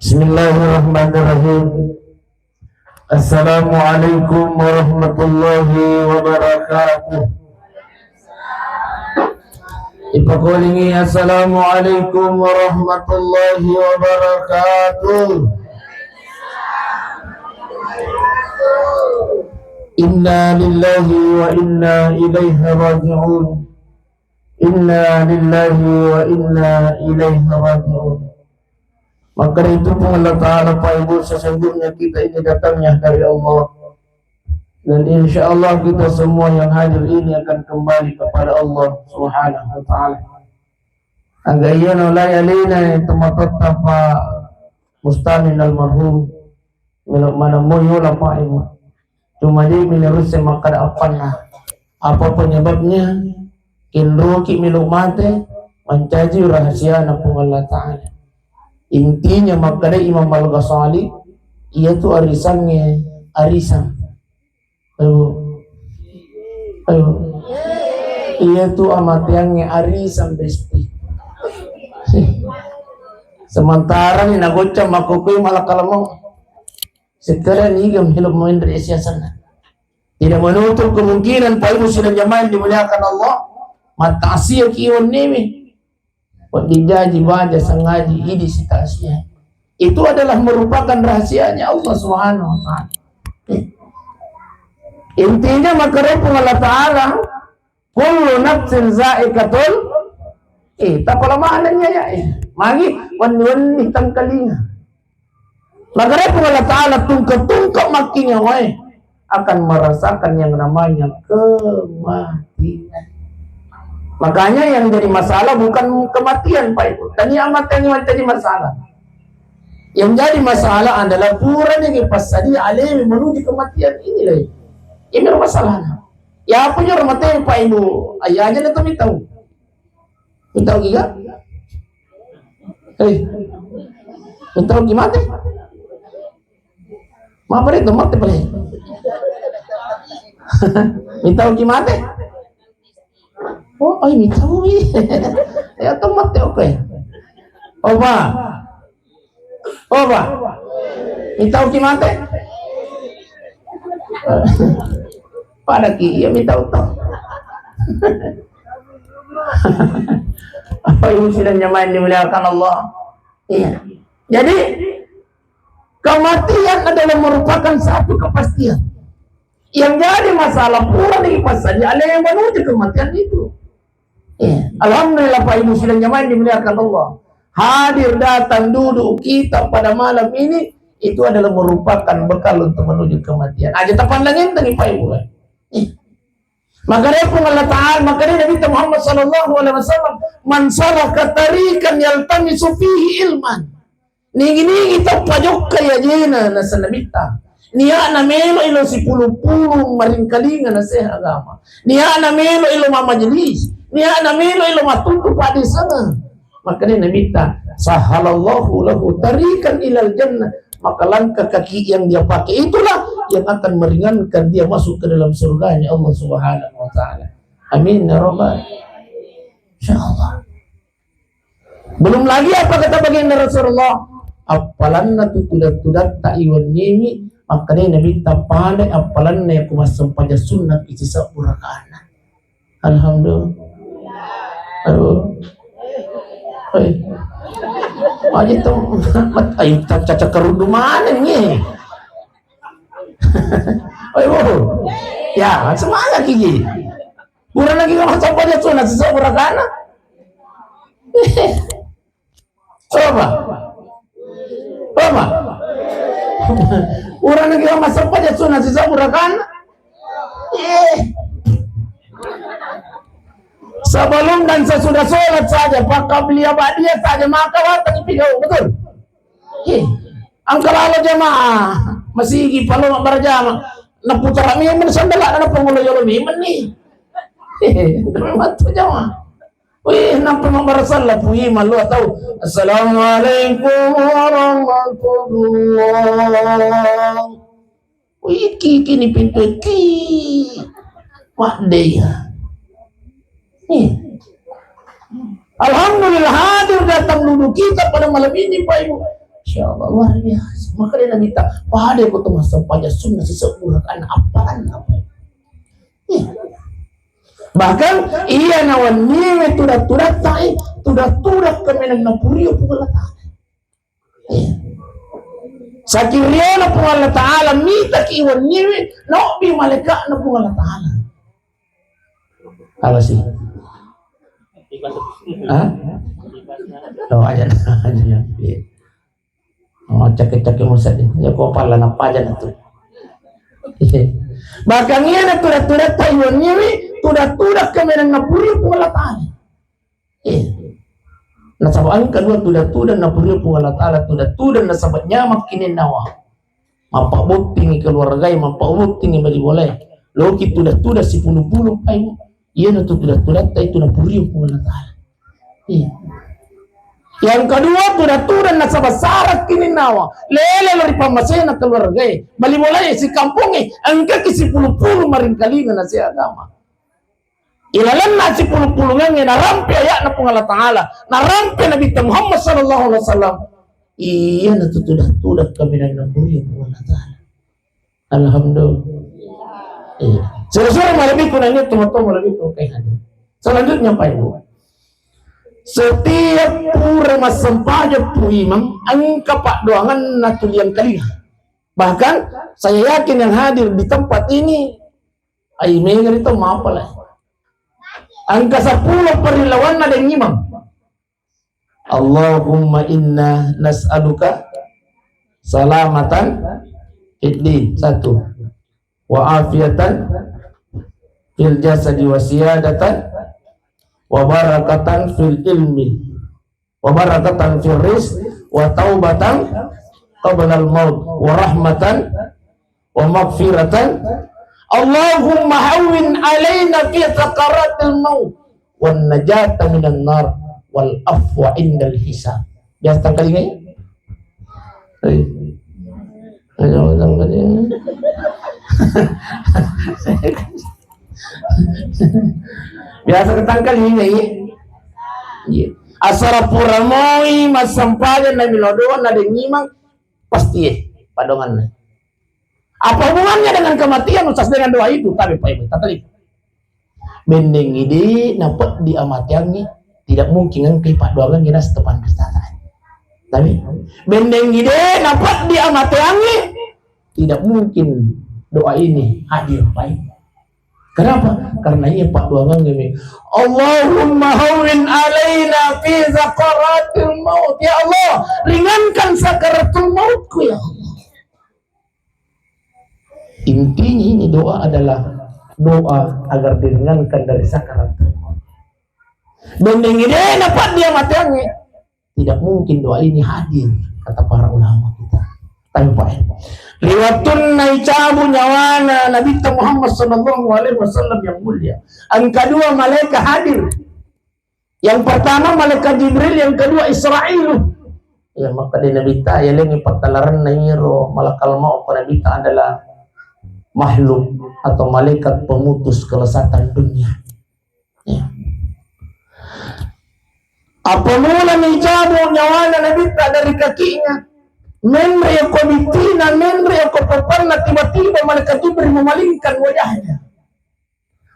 Bismillahirrahmanirrahim. Assalamualaikum warahmatullahi wabarakatuh. Ipakulingi assalamualaikum warahmatullahi wabarakatuh. Inna lillahi wa inna ilaihi raji'un. Inna lillahi wa inna ilaihi raji'un. Maka itu pun Allah Ta'ala, Pak Ibu, sesungguhnya kita ini datangnya dari Allah. Dan insya Allah kita semua yang hadir ini akan kembali kepada Allah Subhanahu Wa Ta'ala. Agayana la yalina tempat Pak Mustamin almarhum milik mana moyola Pak Ibu. Cuma dia menurut semakar apa penyebabnya kinruki milu mate mencaci rahasia napung Allah Ta'ala. Intinya makanya Imam Al-Ghazali ia tuh arisan. Ayo. Ia tuh amatiannya arisan besti. Sementara ni nagocam aku malah kalau sekarang ni gam hidup main dari sana. Tidak menutup kemungkinan Pak Ibu sudah jamaah dimuliakan Allah. Mata asia kion nimi. Dijaji baca sengaji ini sitasinya. Itu adalah merupakan rahasianya Allah Subhanahu Wa Ta'ala. Intinya makanya Allah Ta'ala kullu nafsin za'iqatul tak pala maknanya ya magi wan-wan tangkalinga. Makanya Allah Ta'ala tungkap makinya akan merasakan yang namanya kematian. Makanya yang jadi masalah bukan kematian Pak Ibu. Tadi amat yang jadi masalah. Yang jadi masalah adalah puranya kipasadi alih menuju kematian ini lah. Ini masalahnya. Ya punya rumahnya Pak Ibu. Ayahnya itu tahu. Tahu gak? Tahu gimana? Maaf itu mati boleh. Tahu gimana? Oh, ay mintaw ya tomate okay. Oba. Mintaw kimate. Pada ki ya mintaw to. Apa yang sudah nyamain dimuliakan Allah. Iya. Jadi kematian adalah merupakan satu kepastian. Yang jadi masalah pula nih pas saja ada yang menuju kematian itu. Alhamdulillah Pak Ibu sudah nyaman dimuliakan Allah. Hadir datang duduk kita pada malam ini itu adalah merupakan bekal untuk menuju kematian. Aja terpandangin tadi Pak Ibu. Makanya Allah Ta'ala, makanya Nabi Muhammad SAW man salaka tariqan yaltamisu fihi ilman. Nigi kita pajok kaya jena na sanabita. Niya na melo ilo si pulu-pulu maringkalingan na seha agama. Niya na melo ilo mamajelis. Niya na melo ilo matuto padi sana. Makanya nabita sahalallahu lahu tarikan ilal jannah. Maka langkah kaki yang dia pakai itulah yang akan meringankan dia masuk ke dalam surganya Allah Subhanahu Wa Ta'ala. Amin ya rabbal. Insyaallah. Belum lagi apa kata baginda Rasulullah? Apalanna tutudat tak iwan nimi. Makanya Nabi tapane apalan na kumasam pada sunnah isi sa urakana. Alhamdulillah. Aja tuh, ayo caca kerudu mana nih? Ayo, ya semangat gigi. Kurang lagi kumasam pada sunnah isi sa urakana. Coba. Orang lagi masuk pada sunnah sisa murakan. Sebelum dan sesudah sholat saja, pakai beliau dia saja maka watang ipigau betul. Angka lalu jamaah masih gigi palu berjamaah. Naputar mimin sandala na pengulo yolo mimin nih. Matu jamaah. Wih, nampak membersalah puji malu atau Assalamualaikum warahmatullahi. Wih, kini pintu wah dia. Alhamdulillah hadir datang dulu kita pada malam ini Pak Ibu. Insya Allah luar biasa. Maka dia minta pada aku tuh masa pada sunnah seseorang apaan apa. Ya. Bahkan iya nawan niwe tudak tai tudak kemenang napurio pula ta. Sakiriyana pun Allah Ta'ala mita ki iwan niwe no bi malaikat na pun Allah Ta'ala. Apa sih? Hah? Oh aja. Oh cakek-cakek musad ya ko pala na pajan itu. Bahkan iya na tudak iwan niwe tudak kemenang napurio pun Allah Ta'ala. Nasabaan kedua tudak na purio pun Allah Ta'ala tudak na sabat nyamak kinin nawa mapabukting keluarga mapabukting bali boleh loki tudak si puluh ay iya na tudak itu na purio pun Allah Ta'ala. Yang kedua tudak na sabat sarat kinin nawa lele lori pamasena keluarga bali boleh si kampung angka kisi puluh maring kalingan na si agama ilalan nasi puluh-puluhan yang narampi ayat na pung Allah Ta'ala narampi Nabi Muhammad sallallahu alaihi wasallam iya na tudak kami na napuri pung Allah Ta'ala. Alhamdulillah. Suruh malabit ko na inyo tumatong malabit ko kay hadir. Selanjutnya Pak Ibu, setiap pura masampaja po imam ang kapakdoangan na tuliang kalinga. Bahkan saya yakin yang hadir di tempat ini ay may ganito mapala ang ka-10 perilawan na ng imam. Allahumma inna nas'aluka salamatan fid-din 1 wa afiyatan fil jasadi wa siyadatan wa barakatan fil ilmi wa barakatan fil rizq wa taubatan qabla al-maut wa rahmatan wa maghfiratan. Allahumma hawwin alaina fi sakaratil maut wan najata minan nar wal afwa indal hisab. Biasa kali ini. Biasa ketangkal ini. Asara puramoi masampadan na milodoan na dengimang pasti padongan. Apa hubungannya dengan kematian usas dengan doa itu? Tapi Pak Ibu, tadi bendeng ide nampak di amatiannya tidak mungkin kan keipak doangan kita setepan kestaraan. Tapi bendeng ide nampak di amatiannya tidak mungkin doa ini hadir Pak Ibu. Kenapa? Karena ini Pak doangan ini. Allahumma hawwin alaina fi sakaratil maut. Ya Allah, ringankan sakaratul mautku ya Allah. Intinya ini doa adalah doa agar diringankan dari sakarat. Bendeng ini dapat dia matiannya. Tidak mungkin doa ini hadir, kata para ulama kita. Tanpa riwatun naicabu nyawana Nabi Muhammad sallallahu alaihi wasallam yang mulia. Yang kedua malaikat hadir. Yang pertama malaikat Jibril, yang kedua Israil. Ya maka di Nabi ta ya lengi patalaran nairo malakal maut Nabi ta adalah makhluk atau malaikat pemutus kelesatan dunia. Ya. Apa mula nijabu nyawana Nabi dari kakinya? Menre ko bitina, menre ko paparna tiba-tiba malaikat Jibril memalingkan wajahnya.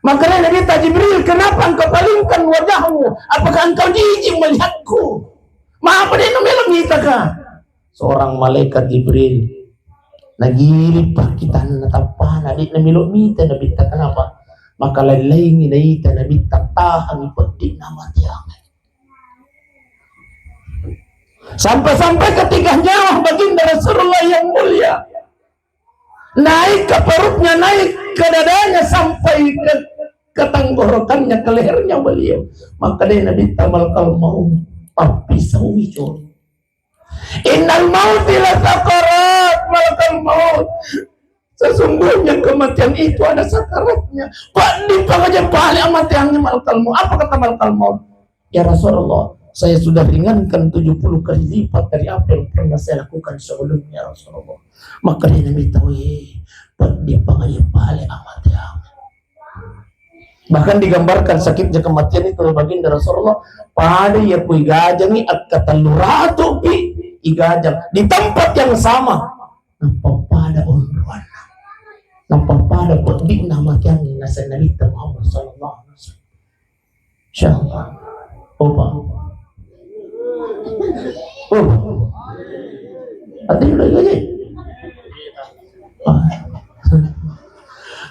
Makanya Nabi Jibril, kenapa engkau palingkan wajahmu? Apakah engkau jijik melihatku? Maaf dia nomelong ka. Seorang malaikat Jibril nagilip pa kita natapahan adik na milok mita na bita kenapa maka lalay nginaita na bita tahang ipati na matiyang sampai-sampai ketika nyawa baginda Rasulullah yang mulia naik ke perutnya, naik ke dadanya sampai ke tenggorokannya, ke lehernya beliau, maka dia Nabi tamalkal mau tapi sawijur innal mauti la sakarat malakal maut. Sesungguhnya kematian itu ada sakaratnya. Pak di aja balik kematiannya malakal maut. Apa kata malakal maut? Ya Rasulullah, saya sudah ringankan 70 kali lipat dari apa yang pernah saya lakukan sebelumnya Rasulullah. Maka dia Nabi tahu Pak di aja balik kematian. Bahkan digambarkan sakitnya kematian itu oleh baginda Rasulullah pada ya kui gajangi at kataluratu bi igajang di tempat yang sama napapada unruan napapada pagdi na matyangin na sa nalita Muhammad sallallahu alaihi wasallam. Insyaallah. Opa. Atin lagi.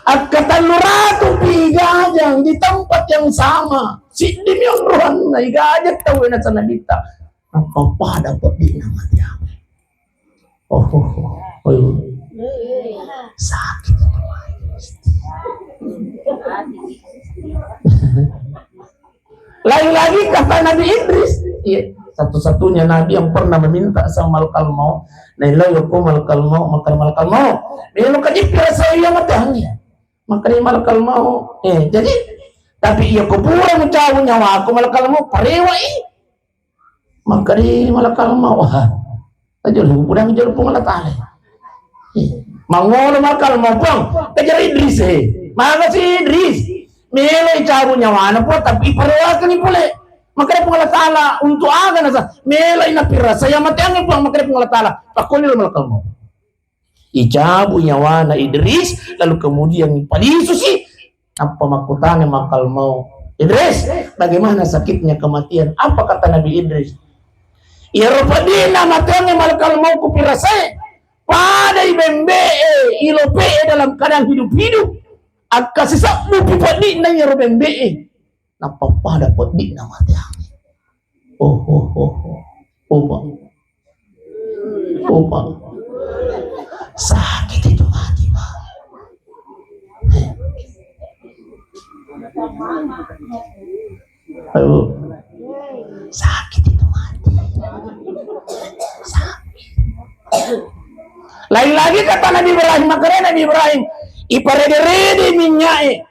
At kataluratu igajang di tempat yang sama. Si dimyong ruhan na igajang tawin na sa nalita. Napapada pagdi na matyangin. Sakit itu. Lain lagi kata Nabi Idris, iya, satu-satunya Nabi yang pernah meminta sama malakal maut. Nailaw ko malakal maut, malakal maut. Meron ka di pirasa iya matangnya. Makanya malakal maut. Jadi tapi iya ko pura mo tawo nyawa ako malakal maut parewa Makanya malakal maut. Ajo lu pudang jero pengalatale. Mangolo malakal maut bang, kejar Idris Mana si Idris? Melo itabu nyawana po tapi parewakan ni pule. Makanya pengalatala untuk aga nasa melo inapira saya mati angin po makanya pengalatala pakunil malakal maut. Icabu nyawana Idris lalu kemudian palisu sih apa makutane malakal maut. Idris, bagaimana sakitnya kematian? Apa kata Nabi Idris? Ya rupadina matangin malakal maut kupirasai pada ibembe ilope dalam keadaan hidup-hidup. Akka sisakmu pipadi na yung rumembe napapada po di na matiyang. Opa. Sakit itu mati ba? Ayo. Sakit itu mati. Sakit. Lain lagi kata Nabi Ibrahim, makanya Nabi Ibrahim iparede-rede minyai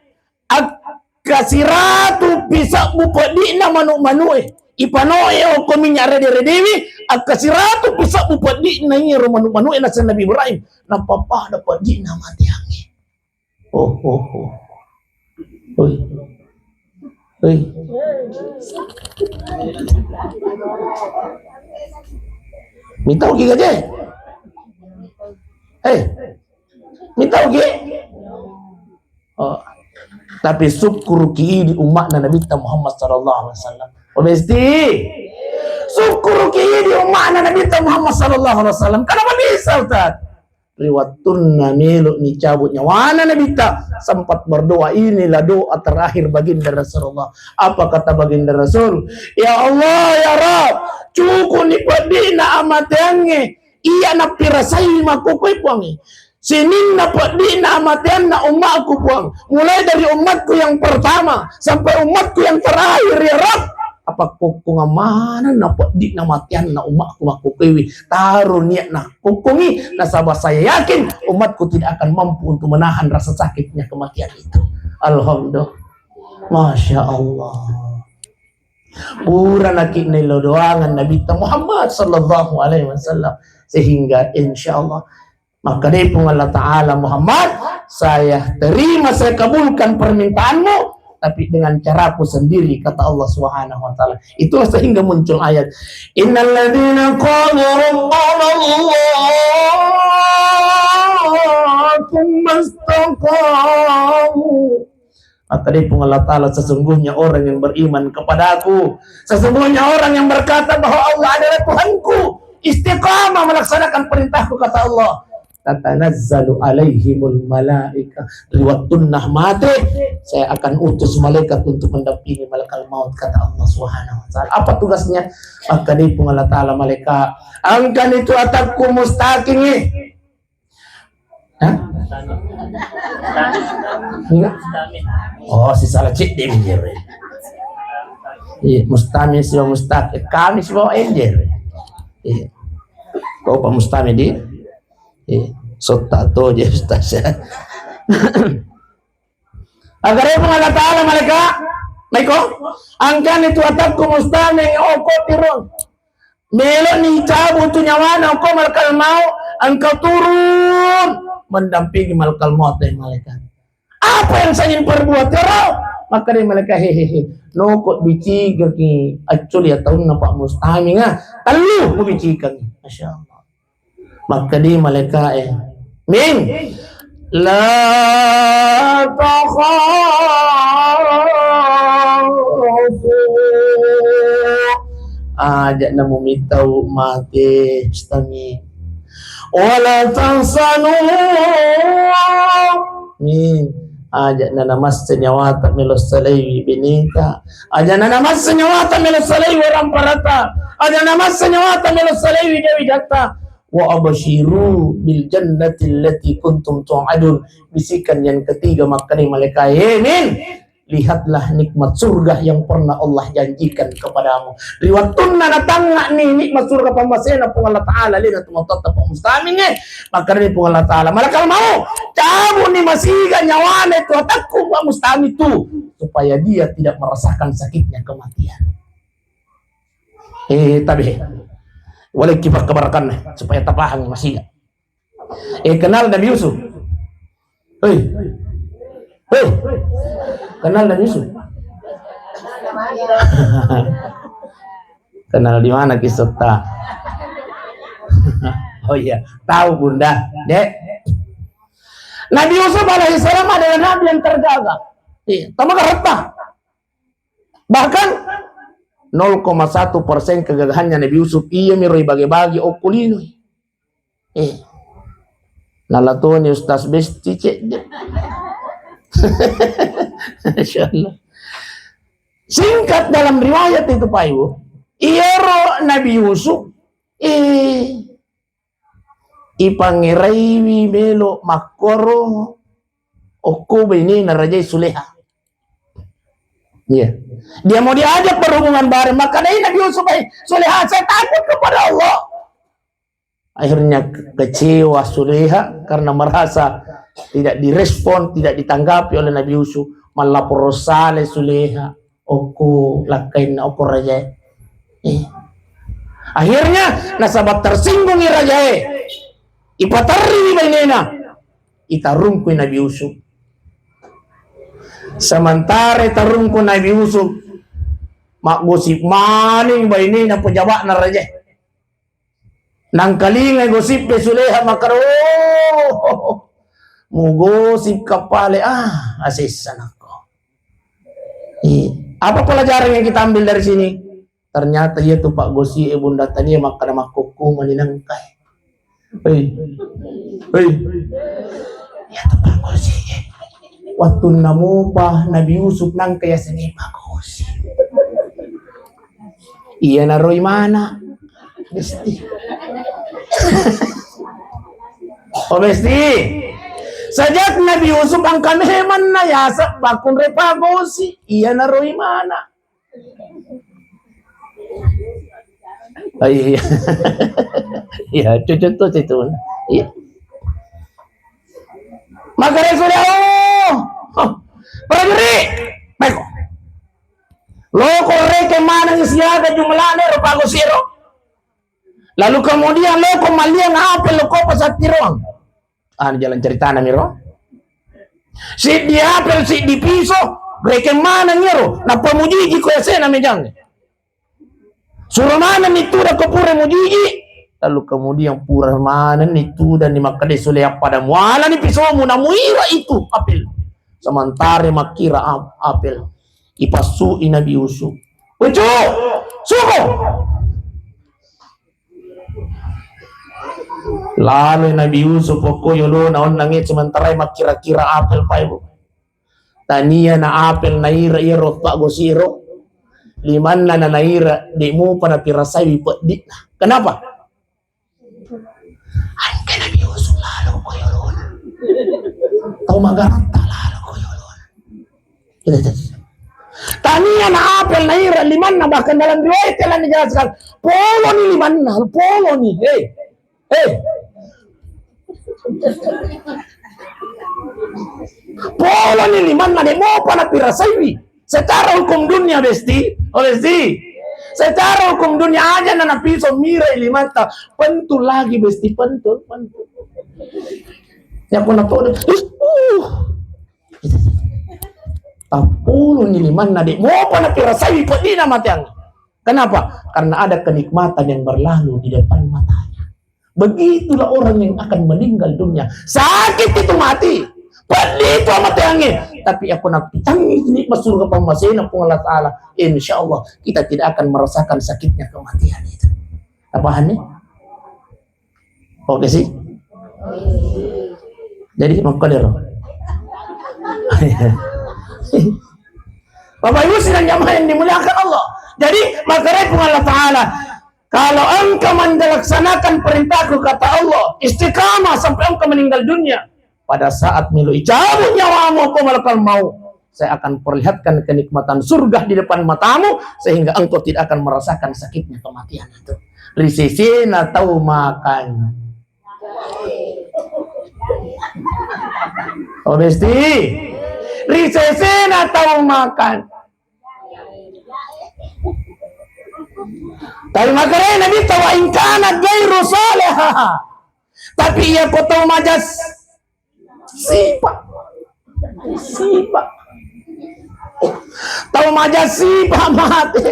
akasiratu bisa bupadi na manu-manue ipanoe o ko minyak rede-redewi akasiratu bisa bupadi na iro manu-manue na sa Nabi Ibrahim napapada padi na matiangi. Oi. Minta ugi gaje. Minta ugi. Tapi syukur ki di umat Nabi Muhammad sallallahu alaihi wasallam. Mesti syukur ki di umat Nabi Muhammad sallallahu alaihi wasallam. Kenapa bisa Ustaz? Riwatun milu ni cabut nyawana Nabi sempat berdoa, inilah doa terakhir baginda Rasulullah. Apa kata baginda Rasul? Ya Allah ya Rabb, cukup ni padina amatange iya na pirasai makukoy puangi. Sinin na padi na amatian na umatku puang. Mulai dari umatku yang pertama sampai umatku yang terakhir ya Rabb. Apa kukunga mana na padi na matian na umatku makukoy. Taruh niat na kukungi na sabah saya yakin umatku tidak akan mampu untuk menahan rasa sakitnya kematian itu. Alhamdulillah. Masya Allah. Pura nakik nilo doangan Nabi Muhammad sallallahu alaihi wasallam sehingga insyaallah maka dari Allah Ta'ala Muhammad saya terima, saya kabulkan permintaanmu tapi dengan caraku sendiri kata Allah Subhanahu wa taala. Itulah sehingga muncul ayat innal ladzina qalu rabbana Allah tsumma istaqamu. Maka dari Allah Ta'ala sesungguhnya orang yang beriman kepada aku, sesungguhnya orang yang berkata bahwa Allah adalah Tuhanku, istiqamah melaksanakan perintahku kata Allah. Tatanazzalu alaihimul malaika liwatunnah mati saya akan utus malaikat untuk mendampingi malakal maut kata Allah Subhanahu wa taala. Apa tugasnya? Maka di Allah Ta'ala malaikat angkan itu atakku mustaqimi. Oh si salah cik dia minjer. Iya mustami si mustaqim kami semua enjer. Iya. Kau pak mustami di sotato je ustaz. Agar Allah Ta'ala mereka Maiko angkan itu atakku mustami oko tirun melo ni cabu tu nyawana oko malakal mau engkau turun mendampingi malakal maut dan malaikat. Apa yang saya ingin perbuat ya Rabb? maka dia mereka hehehe no kok bici ki actually ya tahun nampak mustami nga talu mo bici kang masya Allah maka dia mereka min la takhafu ajak na mumitaw mati stami wala tansanu ajak na namas senyawata milos salay bininta ajak na namas senyawata milos salay waramparata ajak namas senyawata milos salay widawidata wa abashiru bil jannati allati kuntum tu'adun bisikan yang ketiga makanya malaikat min lihatlah nikmat surga yang pernah Allah janjikan kepadamu. Riwatun na natanga ni nikmat surga pamasena pung Allah Ta'ala lina tumatata pa mustaming maka rin pung Allah Ta'ala malakal mau cabu ni masiga nyawane tu atakku pa mustami tu supaya dia tidak merasakan sakitnya kematian. Tabi wala kibak kabarakan supaya tapahang masiga. Kenal Nabi Yusuf. Kenal Nabi Yusuf? Kenal di mana kisota? Oh iya, tahu Bunda, Dek. Nabi Yusuf alaihissalam adalah nabi yang terjaga. Tamaga harta. Bahkan 0,1% kegagahannya Nabi Yusuf iya miroi bagi-bagi okulino. Nalatoni Ustaz Besti cek. Masya Allah. Singkat dalam riwayat itu Pak Ibu, iero Nabi Yusuf ipangiraiwi melo makoro oku ini narajai Suleha. Iya. Dia mau diajak berhubungan bareng, maka Nabi Yusuf Suleha saya takut kepada Allah. Akhirnya kecewa Suleha karena merasa tidak direspon, tidak ditanggapi oleh Nabi Yusuf. Malah porosale Suleha, oku lakain oku raja. Akhirnya nasabat tersinggung raja. Ipatari bainena, itarungku Nabi Yusuf. Sementara tarungku Nabi Yusuf, mak gosip maning bainena pejabat na raja. Nang kalinga gosip be Suleha makaro. Mugosip kapale asisan ako. Apa pelajaran yang kita ambil dari sini? Ternyata dia tuh Pak Gosi Bunda tani maka nama kuku maninangkai. Ya tuh Pak Gosi. Waktu namupah Nabi Yusuf nang kaya sini Pak Gosi. Iya naroy mana? Besti. Oh Besti. Sajak Nabi Yusuf ang kameman na yasa bakun repagosi iya naroy mana. Ay iya contoh itu. Iya. Magare sudah prajurit. Baik. Loko reke mana isiaga jumlahnya repagosiro. Lalu kemudian loko maliang apel loko pasatiroang. Jalan cerita na miro. Si dia apel si di piso, reke mana ngiro, na pamujiji ko yasena mejang. Suruh mana itu dah kepura mujiji. Lalu kemudian pura mana itu dan di makade Suleha pada muala ni piso mu na muira itu apel. Sementara makira apel. Ipasu Nabi Yusuf. Wejo, suko. Lalu Nabi Yusuf pokoyo naon nangit sementara makira-kira apel pa ibu. Tania na apel naira iro Pak Gosiro. Liman na naira di mu pada pirasai di. Kenapa? Angke Nabi Yusuf lalu koyolon. Tahu magaranta lalu koyolon. Tania na apel naira liman na bahkan dalam riwayat telah dijelaskan. Polo ni liman na, polo ni. Polo ni liman na mo pala pirasaiwi. Secara hukum dunia Besti, secara hukum dunia aja na napiso mira liman ta pentul lagi Besti pentul. Ya pun apa? Tapulun niliman na di mo pa napirasay po di na matang. Kenapa? Karena ada kenikmatan yang berlalu di depan matanya. Begitulah orang yang akan meninggal dunia. Sakit itu mati. Padi itu amat yangi. Tapi aku nak pitangis nikmat surga pemasin aku Allah Ta'ala. Insya Allah kita tidak akan merasakan sakitnya kematian itu. Apaan nih? Oke sih? Jadi mengkodir. Bapak Ibu sedang jamaah yang dimuliakan Allah. Jadi makanya Allah Ta'ala, kalau engkau melaksanakan perintahku kata Allah, istiqamah sampai engkau meninggal dunia, pada saat milu icabut nyawamu kau malakal mau, saya akan perlihatkan kenikmatan surga di depan matamu sehingga engkau tidak akan merasakan sakitnya kematian itu. Risisin atau makan. Oh besti, risisin atau makan. Tapi makanya Nabi tahu ingkana gairu salihah. Tapi ia kau tahu majas sifat. Tahu majas sifat mati.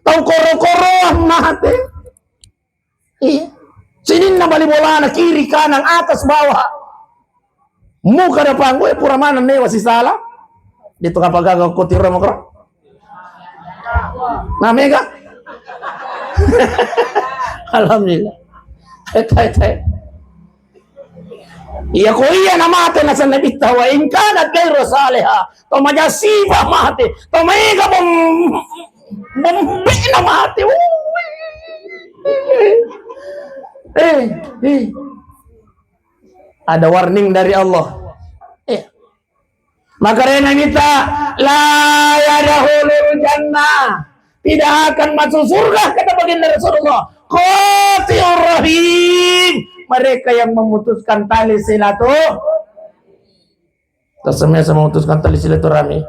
Tahu koro-koro mati. Iya. Sini na bali bola na kiri kanan atas bawah. Muka depan gue pura mana nih masih salah. Dito kapag gagaw ko tiro mo ko. Na mega. Alhamdulillah. Tay. Iya ko iya na mate na sa Nabi tawa in kana gairu salihah. To majasiba mate. To mega bombe na mate. Ada warning dari Allah. Maka Nabi minta la yadkhulul jannah, tidak akan masuk surga kata baginda Rasulullah. Qati'ur rahim, mereka yang memutuskan tali silaturahmi. Tersemnya sama memutuskan tali silaturahmi.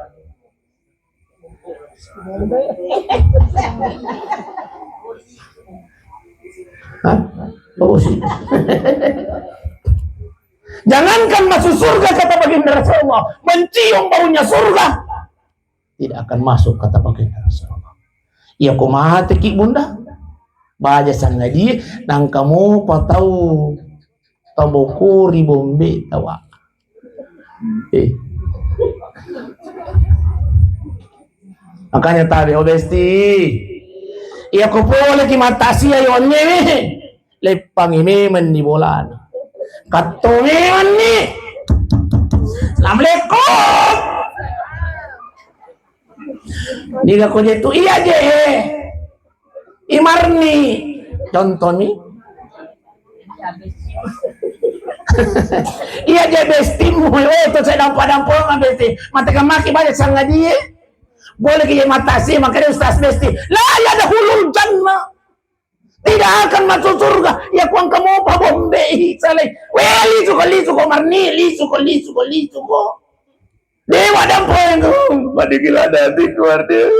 Hah? Oh sih. Jangankan masuk surga kata baginda Rasulullah, mencium baunya surga tidak akan masuk kata baginda Rasulullah. Ya kumate ki bunda, baja sana di nang kamu patau tabokuri bombe tawa. Makanya tadi obesti. Iya ko po lagi matasi ayon ni. Lepang ini menibolan. Katumiman ni. Assalamualaikum. Diga ko dito iya je. Imarni. Contoh ni. Iya je bestimu. Oh to saya dampo besti. Mata kamaki balik sang dia. Boleh kita matasi makanya Ustaz Besti. La yadkhulul jannah. Tidak akan masuk surga. Ya kuang kamu pa bombe saleh. Weli suko marni, li suko. Dewa dampo yang pada gila dadi keluar dia.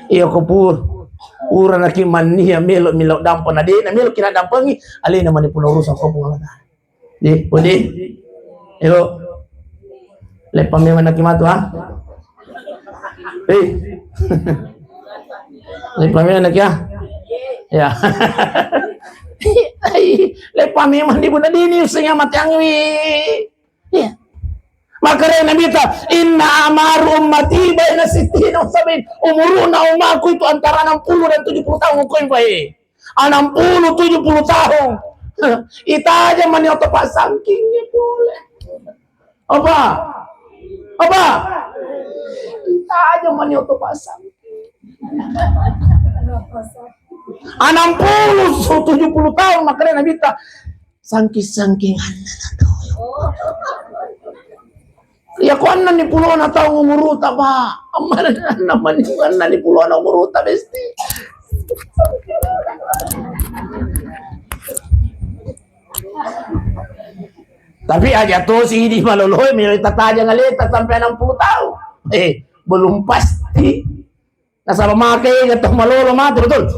Iya kupur. Ura naki mani ya melok dampo na de na melok kina dampangi ali na mani puno urusan ko pun. Di, odi. Yo. Lepas memang nak kimatu ha? Lepas memang nak ya? Lepas memang di bulan ini usahanya mati angwi. Ya. Maka Nabi kata, inna amar ummati baina sittin wa sab'in. Umuruna umatku itu antara 60 dan 70 tahun kau baik. 60 70 tahun. Kita aja menyoto pak sampingnya boleh. Apa? Kita aja menyoto pasang. 60 70 tahun makanya Nabi ta sangking ya ko annan ni pulo na tahu umuruta ba amana naman ni annan ni pulo na umuruta besti. Tapi aja tuh si di maloloy may tataja ngalita sampai 60 tahun. Belum pasti. Nasa pemakai gatong malolo mati betul.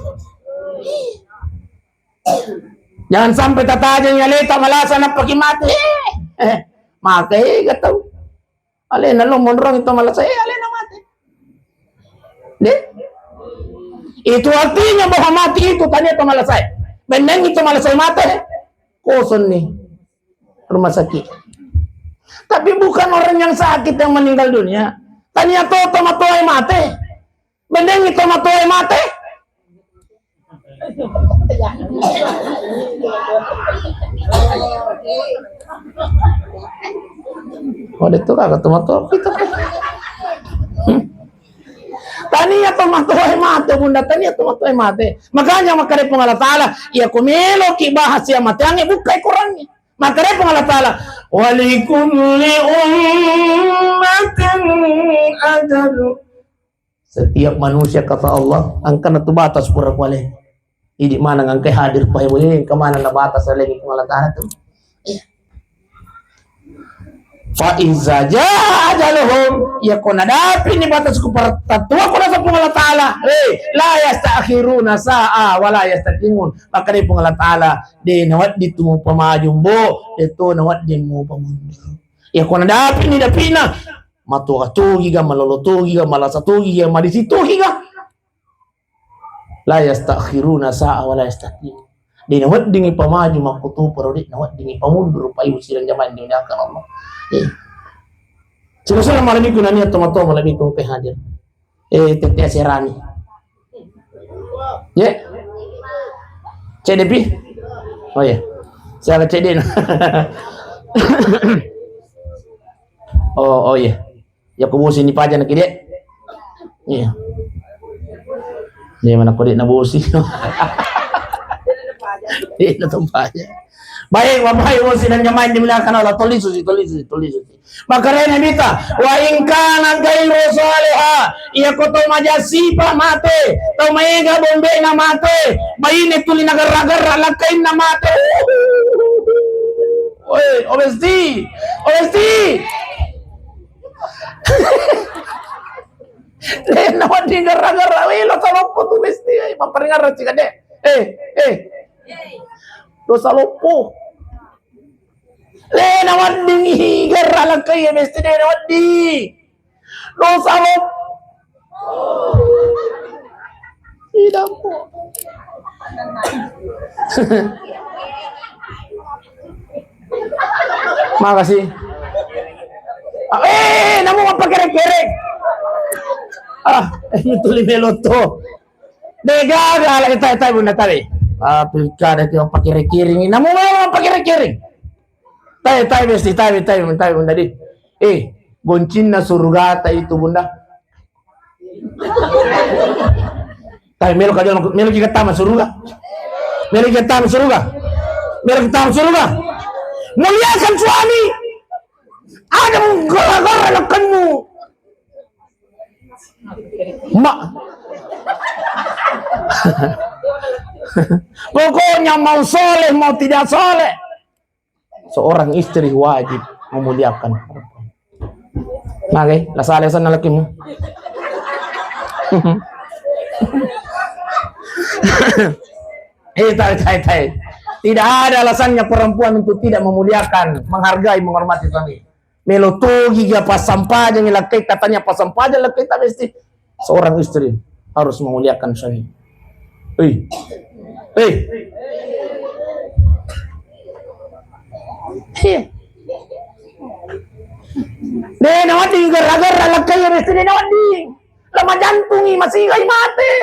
Jangan sampai tataja ngalita malasa na pagi mati. Mate gatau. Ale na lo monrong itu malasay, ale na mate. De? Itu artinya bahwa mati itu tanya itu malasay. Bendeng itu malasay mate. Koson nih rumah sakit. Tapi bukan orang yang sakit yang meninggal dunia. Tanya to matoy mate. Bendeng itu matoy mate. Oh, itu kagak tomato kita. Tania tomato mate bunda, tania tomato mate. Makanya makare pong Allah Ta'ala, ya kumelo ki bahas ya mate ang ibukay Quran. Makare pong Allah Ta'ala, walikulli ummatin ajalu. Setiap manusia kata Allah, angka na batas pura kuali. Hindi mana ang kay hadir pa yung kemana na batas sa lagi pong Allah Ta'ala to. Fa iza jaa ajaluhum yakun adapin ni batas ko para tatua ko na sa pong Allah Ta'ala. La yastakhiruna sa'a wa la yastaqimun. Maka ni pong Allah Ta'ala di nawat dito mo pamajumbo dito nawat din mo pamundo. Yakun adapin ni dapina matuatugi ga malolotugi ga malasatugi ga madisitugi ga. La yastakhiruna sa'a wa la yastaqimun. Di nawat dingi pamaju makutu pero di nawat dingi pamundur payu silang zaman di dunia Allah. Sila malamig ko na niya tomato malamig kong hadir. Tete serani. Ya. CDP. Oh ya. Saya CD. Oh ya. Ya kubusin ni paja na kide. Iya. Di mana ko di nabusi. Di natumpaya. Baik, wabahay mo silang nyaman di mula kanala tuliso. Makarena bita, wa ingkana gairu salihah, iya ko to majasipa mate, to maiga bombe na mate, bayine tuli nagar-agar lakain na mate. Oi, obesti. Nawan di gara-gara lo sama po tu mesti maparingar si kade. Dosa lopo. Nawan di gara kay mesti nawan di. Dosa lopo. Tidak po. Makasih. Namu mapakere-kere. Itu limeloto. Dega ala tay bunda tali. Pilkada ti pakire-kiring. Namu pakire-kiring. Tay besti tay bunda di. Goncin na surga tay itu bunda. Tay melo kita taman surga. Melo kita taman surga. Muliakan suami. Ada gara-gara lakanmu. Mak. Pokoknya mau soleh mau tidak soleh, seorang istri wajib memuliakan perempuan. Oke, lasalesan na laki mo. Tay. Tidak ada alasannya perempuan untuk tidak memuliakan, menghargai, menghormati suami. Melotogi ya pas sampah jangan lakai katanya pas sampah aja lakai tak mesti seorang istri harus memuliakan suami. Nawadi gara-gara lakai mesti nawadi. Lama jantungi masih gay mati.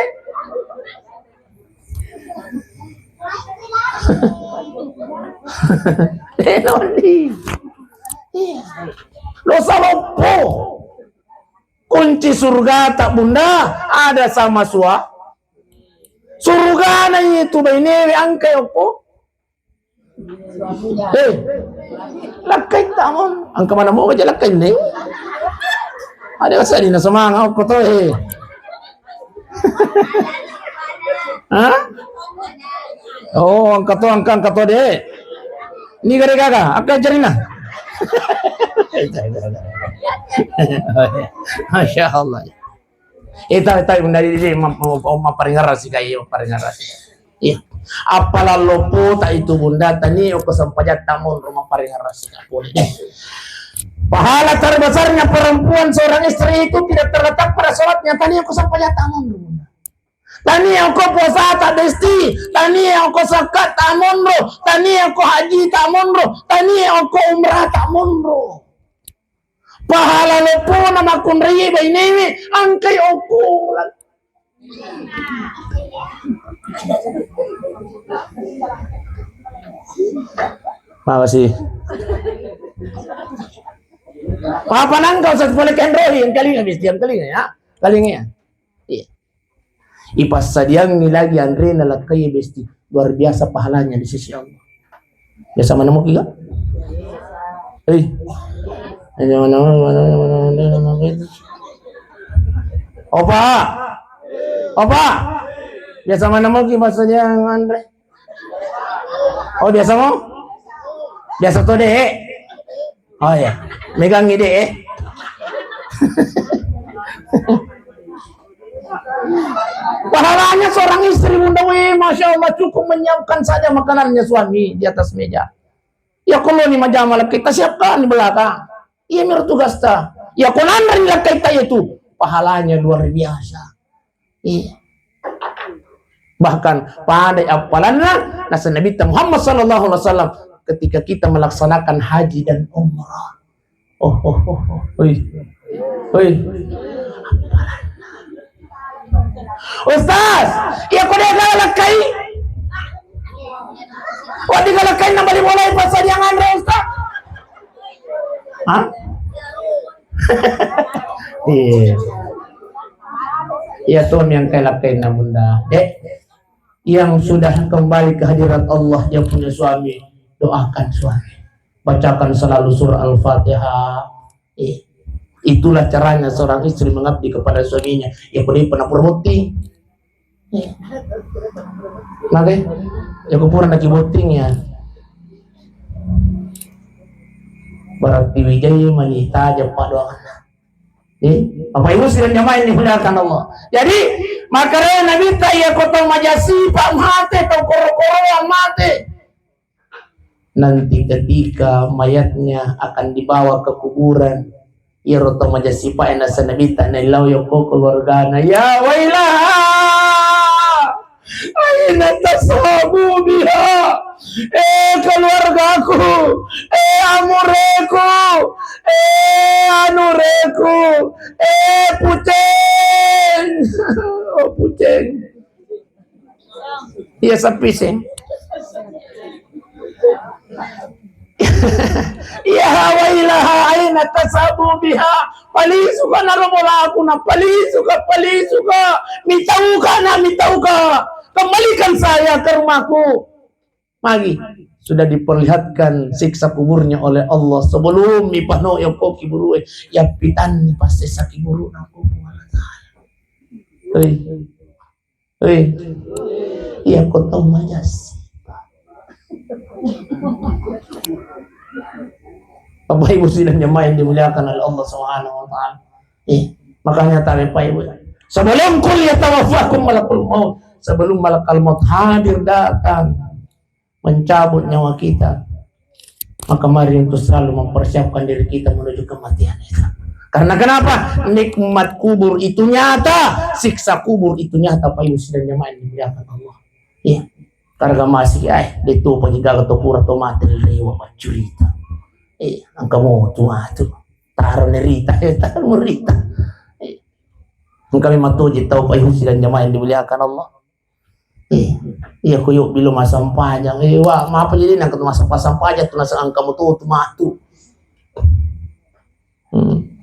Nawadi. Lo salopo. Kunci surga tak bunda ada sama sua. Surga na itu baine angkai opo. Lakay tamon. Ang kamana mo kaya lakay ni. Ada kasi di na sumanga ko to Ha? Oh, ang kato de. Ni gare gaga, akay jari na. Masya Allah. Tayo bunda di maparingarasi kayo, maparingarasi. Iya. Apalah lopo tak itu bunda tani o kesempatan tamun rumah paringarasi boleh deh. Pahala terbesarnya perempuan seorang istri itu tidak terletak pada sholatnya. Tani o kesempatan tamun bunda. Tani ako puasa tak desti, tani ako zakat tak monro, tani ako haji tak monro, tani ako umrah tak monro. Pahala lopo nama kunri baini angkai oku. Makasih. Apa nang kau usah boleh kendroli yang kali habis diam kali ya. Kali ya. Iya. Ipas sadiang ni lagi Andre nalakai besti luar biasa pahalanya di sisi Allah. Biasa mana mau kita? Mana Opa, biasa mana mau maksudnya Andre? Oh biasa mau? Biasa tuh deh. Oh ya, megang ide. Pahalanya seorang istri bunda, masya Allah cukup menyiapkan saja makanannya suami di atas meja. Ya kalau ni macam malam kita siapkan di belakang. Iya menurut tugas ta. Ya kalau anda kita itu pahalanya luar biasa. Iya. Bahkan pada apalannya nasa Nabi Muhammad sallallahu alaihi wasallam ketika kita melaksanakan haji dan umrah. Ustaz, ya kau dah galakai. Wah digalakai nak balik mulai pasal yang Andre Ustaz. Hah? Iya. Ya Tuhan yang kelakai na bunda. Yang sudah kembali ke hadirat Allah yang punya suami, doakan suami. Bacakan selalu surah Al-Fatihah. Itulah caranya seorang istri mengabdi kepada suaminya. Ya pernah berbukti. Makanya, ya kupuran lagi buktinya. Berarti wijaya manita japak doakan. Apa ibu sudah nyamain dimuliakan Allah. Jadi makanya Nabi ya kota majasi pak mati atau koro-koro yang mati. Nanti ketika mayatnya akan dibawa ke kuburan, ya roto majasi pak yang nasa Nabi tak nailau yoko keluargana ya wailah. Aina tasabu biha. Keluargaku, amureku, anureku, puceng. Oh puceng. Iya sapiseng. Ya wailaha aina tasabu biha. Palisuka naromola aku na palisuka. Mitauka. Kembalikan saya ke rumahku. Magi sudah diperlihatkan siksa kuburnya oleh Allah sebelum mipano yang kau kiburue ya pitan ni pasti sakiburu aku iya kau tahu majas Bapak Ibu sidang jemaah yang dimuliakan oleh Allah Subhanahu wa taala. Makanya Pak Ibu sebelum kul yatawaffakum malakul maut, sebelum malakul maut hadir datang mencabut nyawa kita, maka mari untuk selalu mempersiapkan diri kita menuju kematian itu. Karena kenapa? Nikmat kubur itu nyata, siksa kubur itu nyata. Pak Ibu sidang jemaah yang dimuliakan Allah. Iya. Karena masih dito pagigala to pura to mati lewa macurita. Angka mo tuato. Taro ni Rita, taro Rita. Ang kami matuji tao Pak Ibu sidang jemaah yang dimuliakan Allah. Iya kuyo bilo masampajang wa mapa jadi nang ketemu masampaja tu nasa ang kamu tu matu.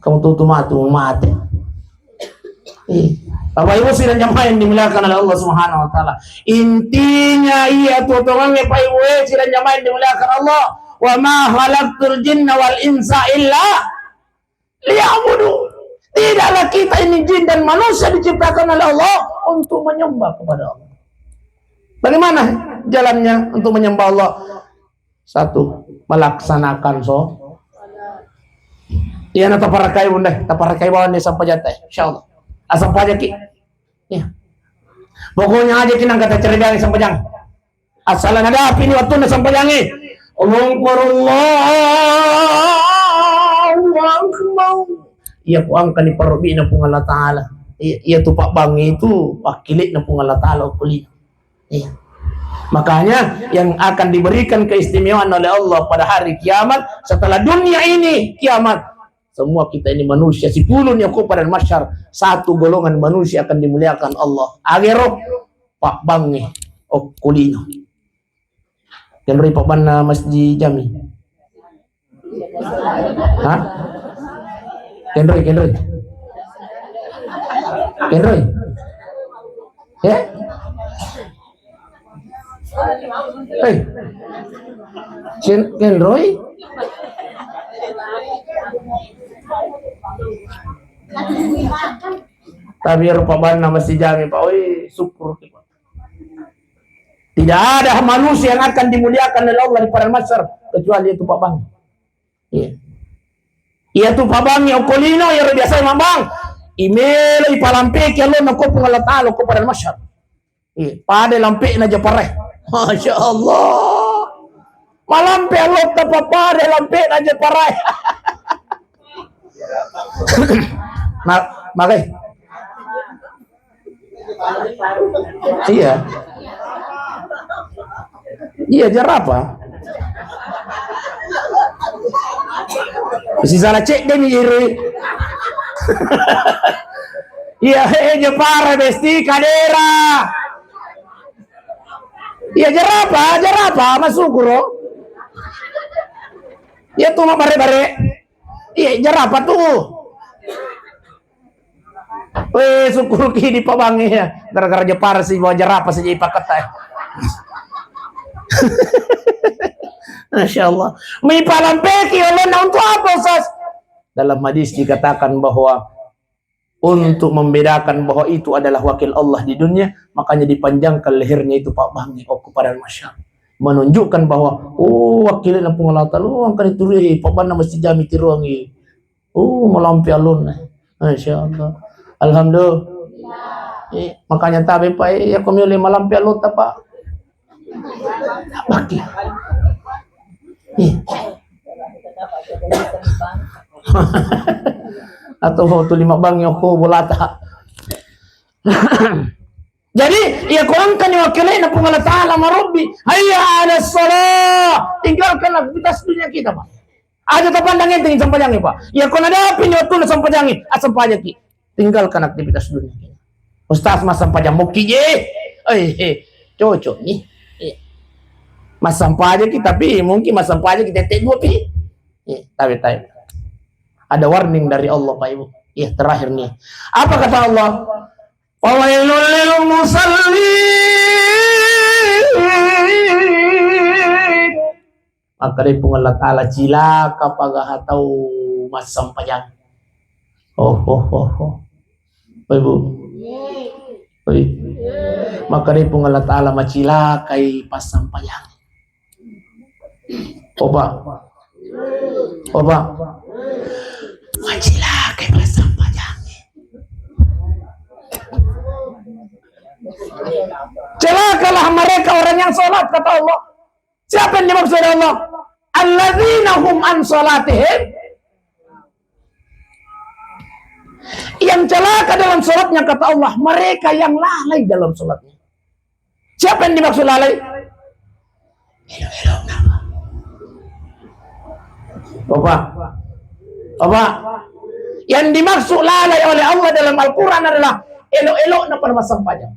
Kamu tu matu mati. Bapak Ibu sidang jemaah yang dimuliakan oleh Allah Subhanahu wa taala. Intinya iya tuh-tuhannya Pak Ibu sidang jemaah yang dimuliakan Allah. Wa ma khalaqtul jinna wal insa illa liya'budu. Tidaklah kita ini jin dan manusia diciptakan oleh Allah untuk menyembah kepada Allah. Bagaimana jalannya untuk menyembah Allah? Satu, melaksanakan iya na taparakai bunda, taparakai bawan ni sampai jatah, insyaallah. Asam pajak ki. Ya. Pokoknya aja kinang kata cerita yang sampai jang. Asal ada api ni waktu na sampayangi. Allahu Akbar. Ia ku angkan ni parobi na pung Allah Ta'ala. Ia tu pak bangi itu pakilit na pung Allah Ta'ala kulit. Iya. Makanya yang akan diberikan keistimewaan oleh Allah pada hari kiamat setelah dunia ini kiamat, semua kita ini manusia sipulun yang pada masyar, satu golongan manusia akan dimuliakan Allah. Agero pak bangi kulino. Kenri pak bana masjid jami. Hah? Kenri. Ya? Hey, Kenroy? Tapi rupa bana masih jami Pak. Oi, syukur. Tidak ada manusia yang akan dimuliakan oleh Allah di padang mahsyar kecuali itu Pak Bang. Iya. Iya tuh Pak Bang yang kolino yang biasa Imam Bang. Email ipalampik ya lo nako pengalat Allah ko padang mahsyar. Iya, pada lampik na japare. Masya Allah. Malam pelok tapapa de lampik aja parai. Makai. Iya. Iya jerapa. Si salah cek deh iri. Iya aja parai besti kadera. Iya jerapa masuk guru. Iya tuh mah bare-bare. Iya jerapa tuh. Weh syukur ki di pabangi ya. Gara-gara jepara sih bawa jerapa saja ipakat ya. Masya Allah. Mi palampeki oleh untuk apa Ustaz? Dalam hadis dikatakan bahwa untuk membedakan bahwa itu adalah wakil Allah di dunia, makanya dipanjangkan lehernya itu Pak Bangi kepada masyarakat, menunjukkan bahwa wakilnya pun Allah Ta'ala angkat itu Pak Bana mesti jami tiruangi melampi alun. Masya Allah. Alhamdulillah. Makanya tabi Pak ya kami oleh melampi alun Pak baki. Atau waktu 5 bang yoko bolata. Jadi ya Quran kan diwakilin na Allah Ta'ala marabbi hayya 'ala shalah, tinggalkan aktivitas dunia kita Pak. Ada tak pandangin tingin sampajangin Pak. Ya kalau ada api waktu na sampajangin sampajaki, tinggalkan aktivitas dunia kita. Ustaz mas sampajang muki je. Cocok nih. Mas sampajaki tapi mungkin mas sampajaki tetek 2 pi. Tapi ada warning dari Allah Pak Ibu. Ya terakhir nih. Apa kata Allah? Fawailul lil musallin. Maka dari Allah Ta'ala cilaka pagahatau mas sampajang. Pak Ibu. Maka dari Allah Ta'ala macilakai pas sampajang. Oba. Macilakai pas sampajang. Celakalah mereka orang yang sholat kata Allah. Siapa yang dimaksud Allah? Alladzina hum an sholatihim. Yang celaka dalam sholatnya kata Allah, mereka yang lalai dalam sholatnya. Siapa yang dimaksud lalai? Bapak, yang dimaksud lalai oleh Allah dalam Al-Quran adalah elok-elok na pada masa panjang.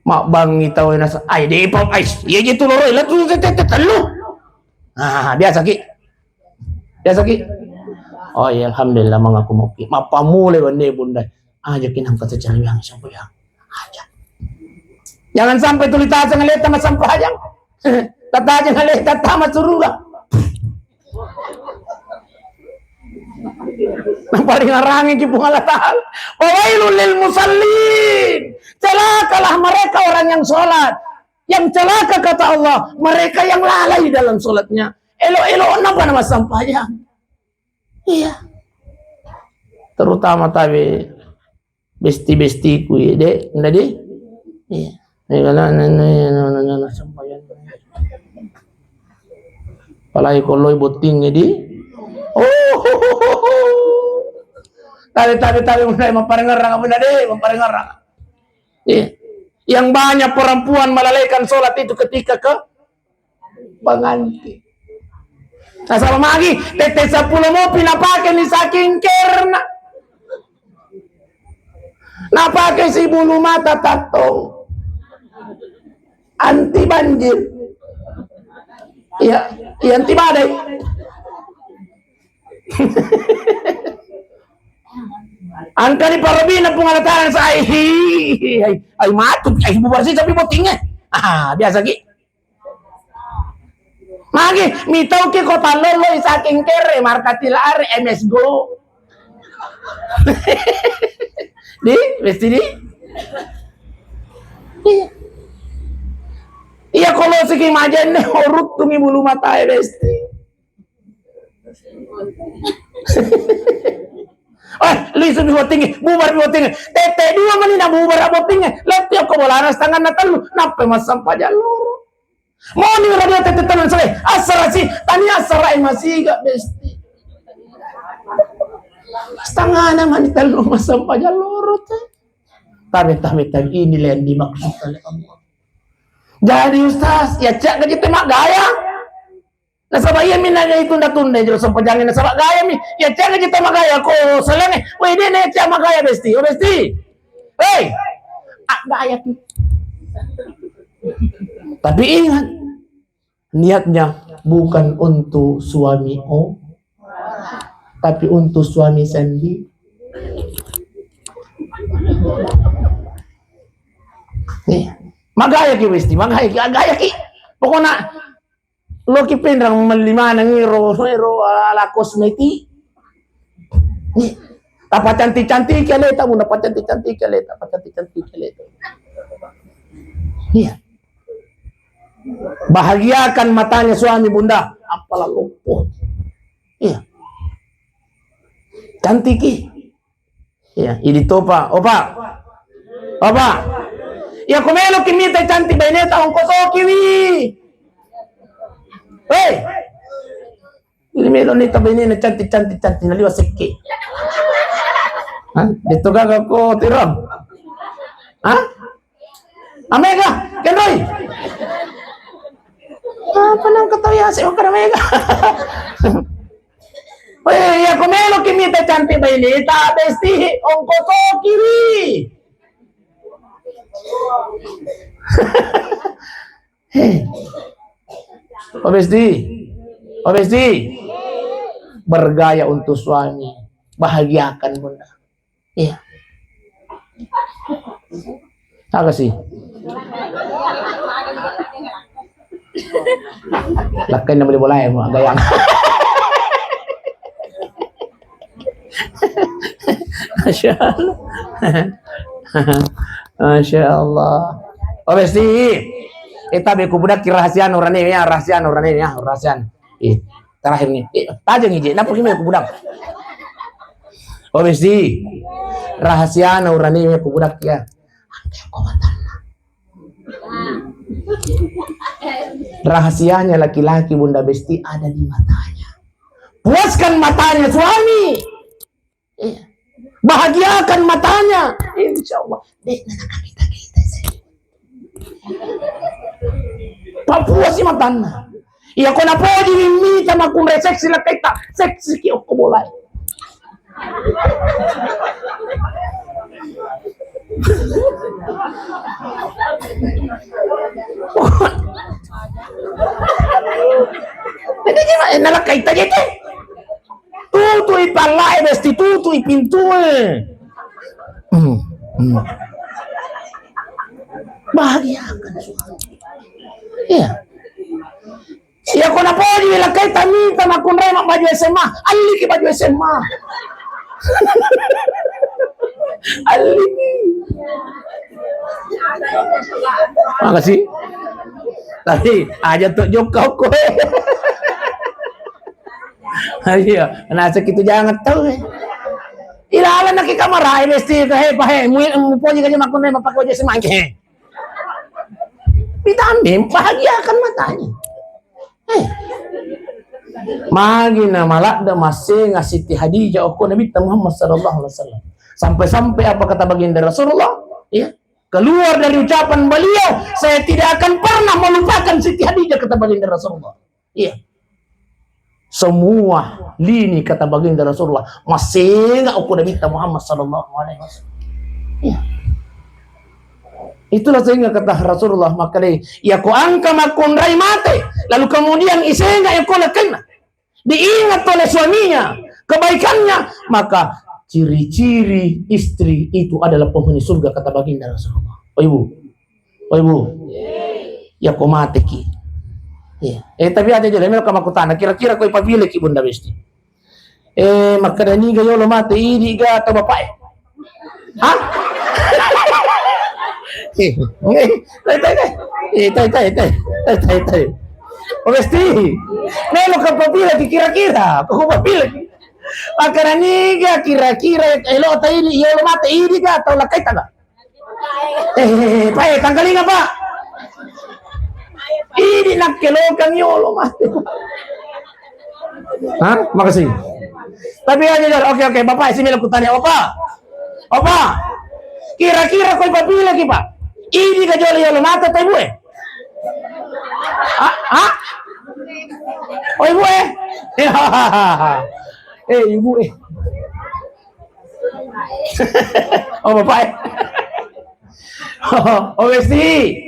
Mak bang itaw na sa ay di pa ay iya gitu loro ila tu telu. Biasa ki. Oh ya alhamdulillah mga kumuki. Mapamule wande bunda. Aja kinang kata yang sampai yang. Aja. Jangan sampai tulita sa ngaleta masampayang. Tataja ngaleta tama suruga. Yang paling ngarangin ki Allah Ta'ala. Wawailul lil musallin. Celakalah mereka orang yang sholat. Yang celaka kata Allah, mereka yang lalai dalam sholatnya. Elo-elo apa nama sampayang. Iya. Terutama tapi besti-bestiku ya, Dek. Enggak, Dek? Iya. Sampayan. Palai koloi boting di. Oh. Tali mulai memperengarang bunda deh, memperengarang. Iya. Yang banyak perempuan melalaikan sholat itu ketika ke pengantin. Nah sama lagi, tete 10 mau pindah pakai nih saking kerna. Nah pakai si bulu mata tato. Anti banjir. Iya, anti badai. Angka di parabina pengalataran saya. Ay matut, ay bubar sih tapi botingnya. Biasa ki. Magi, mitau ki kota lolo saking kere markatil are MS Go. Di, mesti di. Iya kalau segi majen urut tungi bulu mata besti. Lisu bi tinggi, bubar bi tinggi. Tete 2 menit na bubar abo tinggi. Letio ko bola setengah na telu, nape masam pajalur. Mau ni radio tete tenan sale. Asara si, tani asara masih gak besti. Setengah na man telu masam pajalur teh. Tami ini yang dimaksud oleh Allah. Jadi ustaz, ya cak gaji temak gaya. Nasaba iya minanya itu tunda jero sampajangin nasaba gaya mi. Ya cak gaji temak gaya ko selene. Weh ini ne cak magaya besti. Oh besti. Hei. Gaya ki. Tapi ingat, niatnya bukan untuk suami tapi untuk suami sendiri. Nih. Magaya ki besti, magaya ki. Pokoknya lo ki pindrang melimana ngiro ala kosmetik. Nih, dapat cantik-cantik keleta, bunda dapat cantik-cantik keleta, dapat cantik-cantik keleta. Iya. Bahagiakan matanya suami bunda, apalah lumpuh. Iya. Cantik ki. Iya, ini topa, opa. Ya kumelo kimita cantik baineta ang kosoki wi. Hey. Ini melo nita baineta cantik naliwa sekki. Dito gaga ko tiram. Amega, kendoy. Apa nang katawa sa ka mega. Ya kumelo kimita cantik baineta besti ang kosoki wi. Obesti, bergaya untuk suami, bahagiakan bunda. Iya. Apa sih? Lakai na boleh boleh mo gayang. Masya Allah. Masya Allah. Obesti, kita beku budak rahasian orang ini ya, rahasian. Terakhir nih, tajang ije, napa kimi beku budak? Obesti, rahasian orang ini beku budak ya. Rahasianya laki-laki bunda besti ada di matanya. Puaskan matanya suami. Bahagiakan matanya. Insya Allah. Kita Papua si matana. Iya ko na pwede mimita makumre seksi la kita. Seksi ki ko bolay. Hindi ka nalakay ta dito. Tutoy palay besti tutoy pintuan. Bahagiakan suami. Iya. Iya ko na po nilagay tamita makunray mak baju SMA. Aliki baju SMA. Aliki. Makasih. Tapi aja tuh jokau ko. Iya, nasa gitu jangan tahu. Ilalan na kikamara, mesti pahe, muponya ka jema kunay mapako je semangke. Vitamin, bahagiakan matanya. Magi na malak da masih ngasih ti Hadijah aku Nabi Muhammad sallallahu alaihi wasallam. Sampai-sampai apa kata baginda Rasulullah? Ya. Keluar dari ucapan beliau, saya tidak akan pernah melupakan Siti Hadijah kata baginda Rasulullah. Iya. Semua lini kata baginda Rasulullah masih enggak aku Nabi Muhammad sallallahu alaihi wasallam. Iya. Itulah sehingga kata Rasulullah maka ya ku angka makun rai mate lalu kemudian isenga yang kau lakukan diingat oleh suaminya kebaikannya maka ciri-ciri istri itu adalah penghuni surga kata baginda Rasulullah. Oh ibu ya kau mate ki ya tapi ada jalan mereka makutana kira-kira kau ipabile ki bunda besti maka dani gayo lo mate ini ga atau bapak hah Mesti nelo kapapila kira-kira kau papila makanan niga kira-kira elo ini yo mate ini ga atau lakai taga pae tanggalin apa ini nak kelokang yo lo mate hah makasih tapi aja oke bapak sini aku tanya opa kira-kira kau papila ki pak ini kajol yo lo mate tai bue oh ibu ibu oh bapak oh besti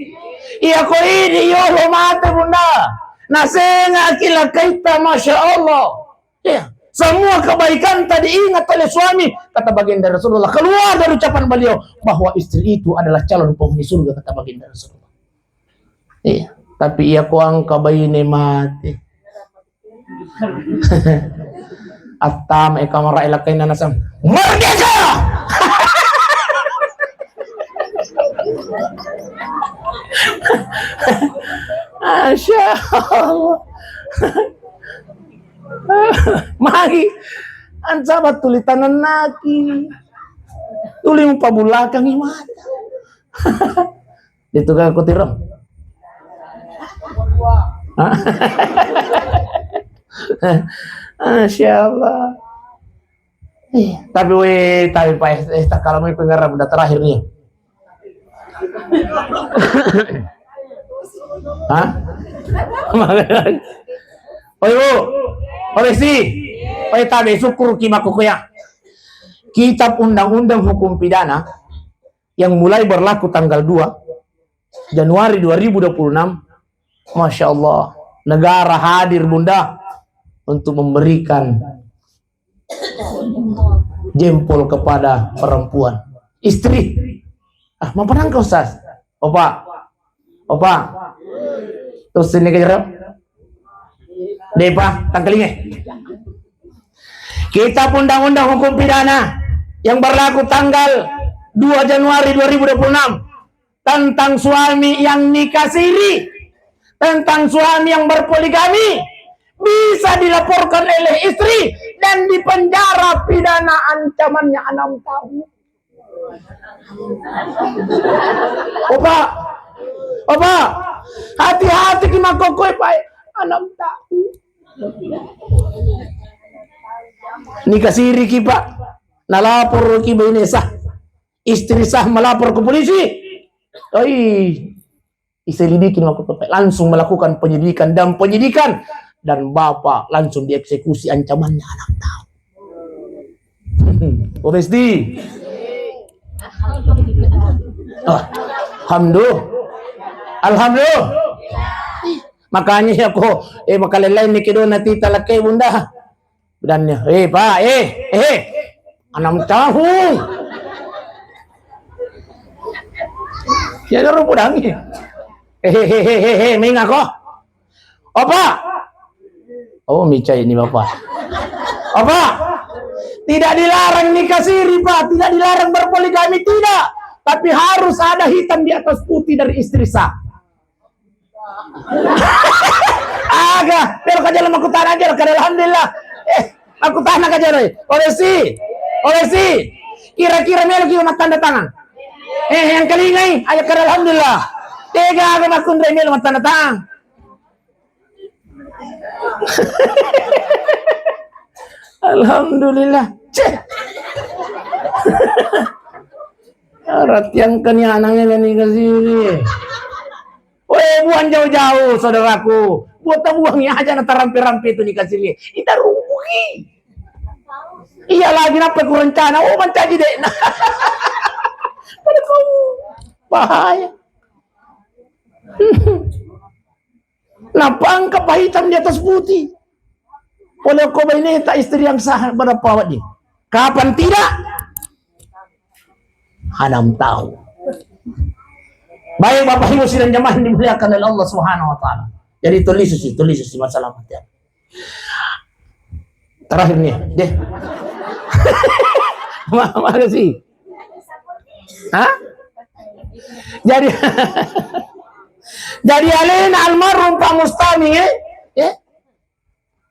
iya kok ini yo lo mate bunda nasenga akila kaita masya Allah ya semua kebaikan tadi ingat oleh suami kata baginda Rasulullah keluar dari ucapan beliau bahwa istri itu adalah calon penghuni surga kata baginda Rasulullah iya tapi ia kuang kabayine mati atam kamera ilakain nasam merdeka Masya Allah magi an sabat tulitanan naki tuli mo pabulakang imata dito ka ko tiram Masya Allah tapi pak kalau may pengarap udah terakhir nih hah oh ibu tabi syukur kimakukuya kitab undang-undang hukum pidana yang mulai berlaku tanggal 2 Januari 2026 Masya Allah negara hadir bunda untuk memberikan jempol kepada perempuan istri mau pernah kau Ustaz opa terus ini kejarap Depa tangkalingnya kitab undang-undang hukum pidana yang berlaku tanggal 2 Januari 2026 tentang suami yang nikah siri tentang suami yang berpoligami bisa dilaporkan oleh istri dan dipenjara pidana ancamannya 6 tahun. Opa, hati-hati ki makokoy pa 6 tahun. Nikah siri ki pak, nalapor ki ba sah, istri sah melapor ke polisi. Iselidikin makokoy, langsung melakukan penyidikan dan bapak langsung dieksekusi ancamannya 6 tahun. Oresti. Alhamdulillah. Makanya ako makalalain ni kido na tita lakay bunda. Dan pak 6 tahun. Ya daro pudang main ako. Opa. Oh micay ni bapak. Opa. Tidak dilarang nikah siri pak, tidak dilarang berpoligami tidak. Tapi harus ada hitam di atas putih dari istri sah. Aga, pero kajalan aku tanah aja, alhamdulillah. Aku tanah aja, oleh si, Oleh si, kira-kira melo kiyo tanda tangan. Yang kalingay, ayo kar alhamdulillah. Tega ako makundray melo tanda tangan. Alhamdulillah. Arat yang kenyanangnya nih kesini. Buang jauh-jauh saudaraku. Buat buangnya aja nanti rampe-rampe itu nih kasih lihat. Kita rugi. Iya lagi apa ku rencana? Mencaji deh. Pada kau bahaya. Napang kapal hitam di atas putih. Oleh kau ini tak istri yang sah berapa awak ni? Kapan tidak? Hanam tahu. Baik Bapak Ibu sidang jemaah dimuliakan oleh Allah Subhanahu wa taala. Jadi tulis masalah matian. Terakhir nih, deh. Makasih. Hah? Jadi alin almarhum Pak Mustami ya?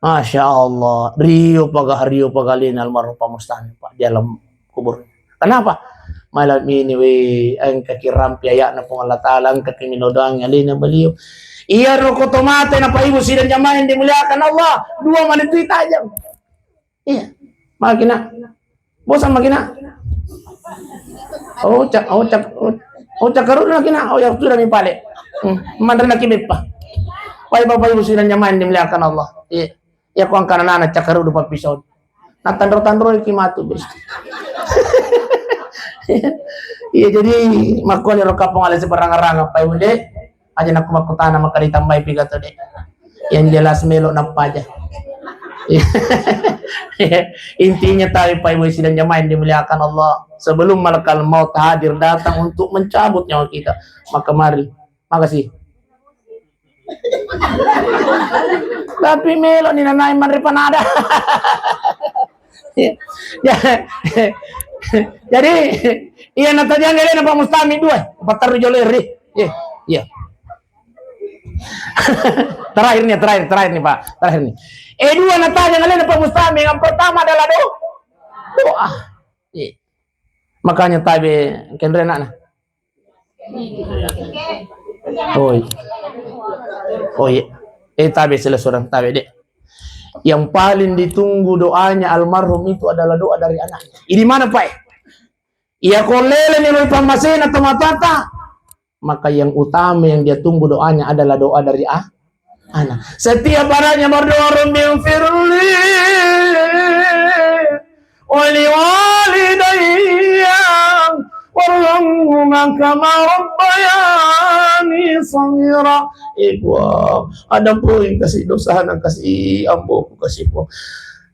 Masya Allah, Rio pagalin almarhum Pak Mustami Pak di alam kubur. Kenapa? Malam ini ang kakiram piaya na pong Allah Ta'ala ang kakiminodang alin na beliau. Iya roko tomate na Pak Ibu sidang jamaah yang dimuliakan Allah. 2 menit itu tajam. Iya. Makina. Bosan makina. Cakaru na kina. Ya sudah mi pale. Mandar na kimit pa. Bapak Ibu sidang jamaah yang dimuliakan Allah. Iya. Ya ko ang kanana cakaru 2 episode. Natandro-tandro kimatu bes. Iya jadi makuan yang rokap pengalih seperang-arang apa ibu dek aja nak makutana maka ditambah pigato dek yang jelas melok napa aja. Intinya tahu Pak Ibu sidang jamaah yang dimuliakan Allah, sebelum malakal maut hadir datang untuk mencabut nyawa kita, maka mari. Makasih. Tapi melok ni nanay manripanada. Jadi iya natajan ngene Pak Mustami 2 pataru joleri. Iya. Terakhir nih Pak. Terakhir nih. 2 natajan ngene Pak Mustami. Yang pertama adalah doa. Iya. Makanya tabe kendrena na. Oh iya. Tabe seorang tabe dek. Yang paling ditunggu doanya almarhum itu adalah doa dari anaknya. Ini mana Pak? Ia kolele ni may pamasin atau matata. Maka yang utama yang dia tunggu doanya adalah doa dari anak. Setiap anaknya berdoa Rabbi firli wali walidayya warhamhuma kama rabbayani shaghira. Ibu, ada pun yang kasih dosa dan kasih ampun, kasih pun.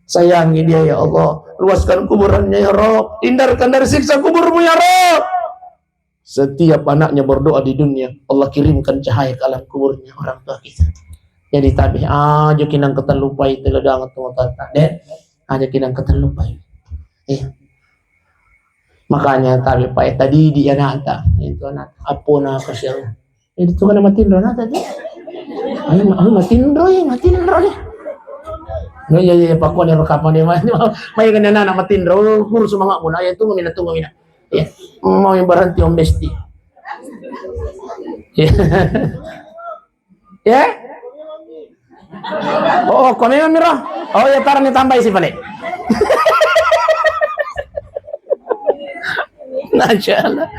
Sayangi dia ya Allah, luaskan kuburannya ya Rabb, hindarkan dari siksa kuburmu ya Rabb. Setiap anaknya berdoa di dunia, Allah kirimkan cahaya ke alam kuburnya orang tua kita. Jadi tabi aja kinang keterlupai teledang atau tata deh, aja kinang keterlupai. Makanya tabi Pak tadi di anak itu anak apona kasih. Itu kan matindro na tadi. Ay matindro nih. No ya pakuan yang rekapan dia may ganana na matindro kurso mga muna ya tunggu mina. Ya. Mau yang berhenti om besti. Ya. Oh, kami mira. Oh ya tar ni tambah isi balik. Masyaallah.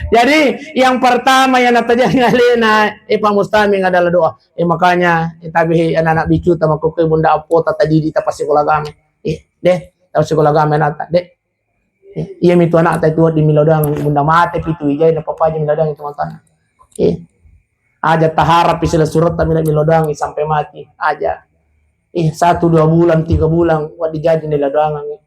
Jadi yang pertama yang natajan ngalena Pak Mustami adalah doa. Makanya tabi anak-anak bicu tama ko kay bunda apo tadi di tapasi ko lagame. Deh, tapasi ko lagame nata. Deh. Iya mitu anak ta itu di milodang bunda mate pitu ijay na papaja milodang itu matan. Aja taharap sila surat ta milodang sampai mati aja. 1-2 bulan 3 bulan wa digaji nila doang.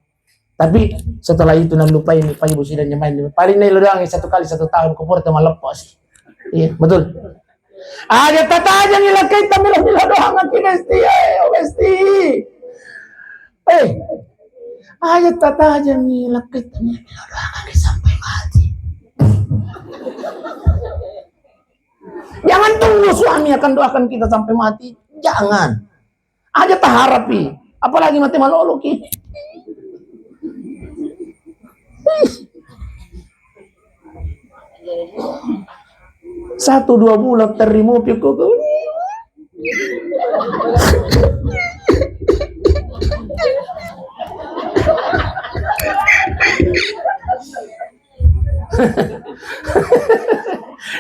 Tapi setelah itu nan lupain Pak Ibu sidang jamaah paling nilo doang 1 kali 1 tahun kupur teh malepas. Iya, betul. Ada tatajan nila kita mila doang kinesti besti. Ada tatajan nila kita mila doang sampai mati. Jangan tunggu suami akan doakan kita sampai mati. Jangan. Aja taharapi. Apalagi mati malolo ki. 1-2 bulan terima pikuk.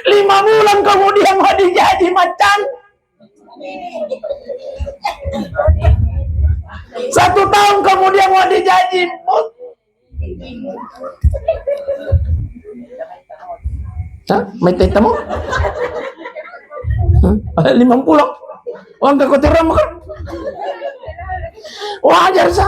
Lima bulan kemudian mau jadi macan. 1 tahun kemudian mau jadi bot. Hah? May tita mo? 50. Huwag ka kutira mo ka. Wajar sa.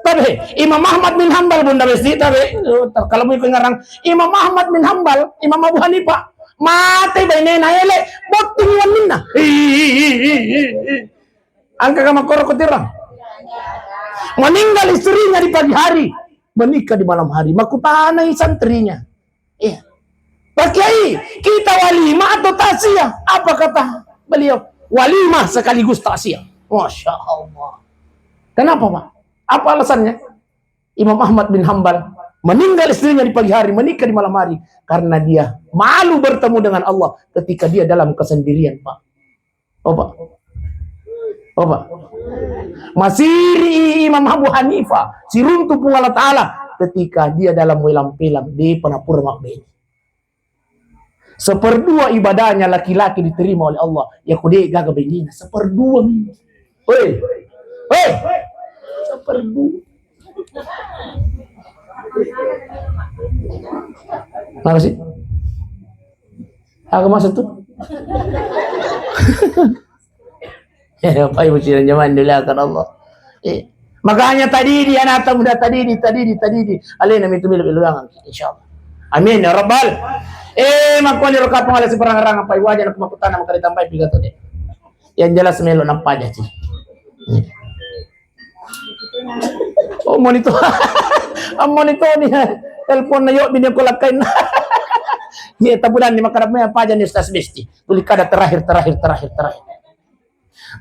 Tabi, Imam Ahmad bin Hanbal bunda besti tabi. Kalau mo yung ngarang Imam Ahmad bin Hanbal, Imam Abu Hanifah, mati ba na ele, bot tingwan minna. Ang kagamakor kutira. Meninggal istrinya di pagi hari, menikah di malam hari, makutanai santrinya. Iya. Pak Kiai, kita walimah atau tasiyah? Apa kata beliau? Walimah sekaligus tasiyah. Masya Allah. Kenapa Pak? Apa alasannya? Imam Ahmad bin Hanbal meninggal istrinya di pagi hari, menikah di malam hari, karena dia malu bertemu dengan Allah ketika dia dalam kesendirian, Pak. Oh Pak. Oh Pak. Masih Imam Abu Hanifah, si runtuh pun Allah Ta'ala ketika dia dalam wilam-pilam di penapur makbeni. 1/2 ibadahnya laki-laki diterima oleh Allah. Ya kude gaga benina 1/2. Hei. Hei. 1/2. Mana sih? Aku masuk tuh. Ya, Pak Ibu sih zaman dulu akan Allah. Makanya tadi dia nata muda tadi alena itu milu bilang insyaallah. Amin ya rabbal. Makanya rokat pengalas perang-perang apa wajah nak makutan nak kali tambah pidato deh. Yang jelas melu nampak aja sih. Oh monitor. Monitor nih. Telepon na yuk bini ko lakain. Ni tabulan ni makarapnya apa aja nih Ustaz Besti. Tulikada terakhir.